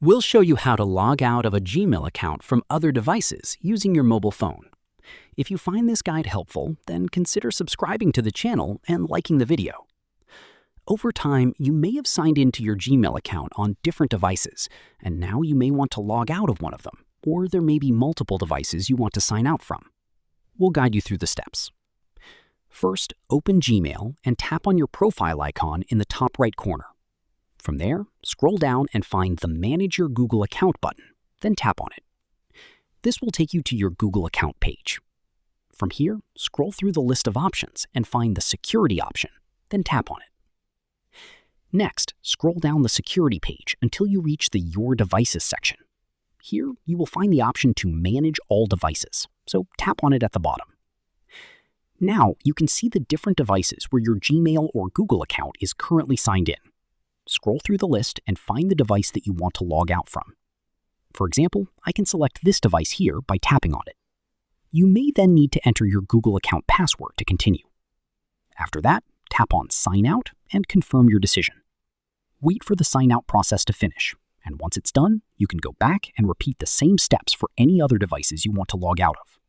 We'll show you how to log out of a Gmail account from other devices using your mobile phone. If you find this guide helpful, then consider subscribing to the channel and liking the video. Over time, you may have signed into your Gmail account on different devices, and now you may want to log out of one of them, or there may be multiple devices you want to sign out from. We'll guide you through the steps. First, open Gmail and tap on your profile icon in the top right corner. From there, scroll down and find the Manage Your Google Account button, then tap on it. This will take you to your Google account page. From here, scroll through the list of options and find the Security option, then tap on it. Next, scroll down the Security page until you reach the Your Devices section. Here, you will find the option to Manage All Devices, so tap on it at the bottom. Now, you can see the different devices where your Gmail or Google account is currently signed in. Scroll through the list and find the device that you want to log out from. For example, I can select this device here by tapping on it. You may then need to enter your Google account password to continue. After that, tap on Sign Out and confirm your decision. Wait for the sign out process to finish, and once it's done, you can go back and repeat the same steps for any other devices you want to log out of.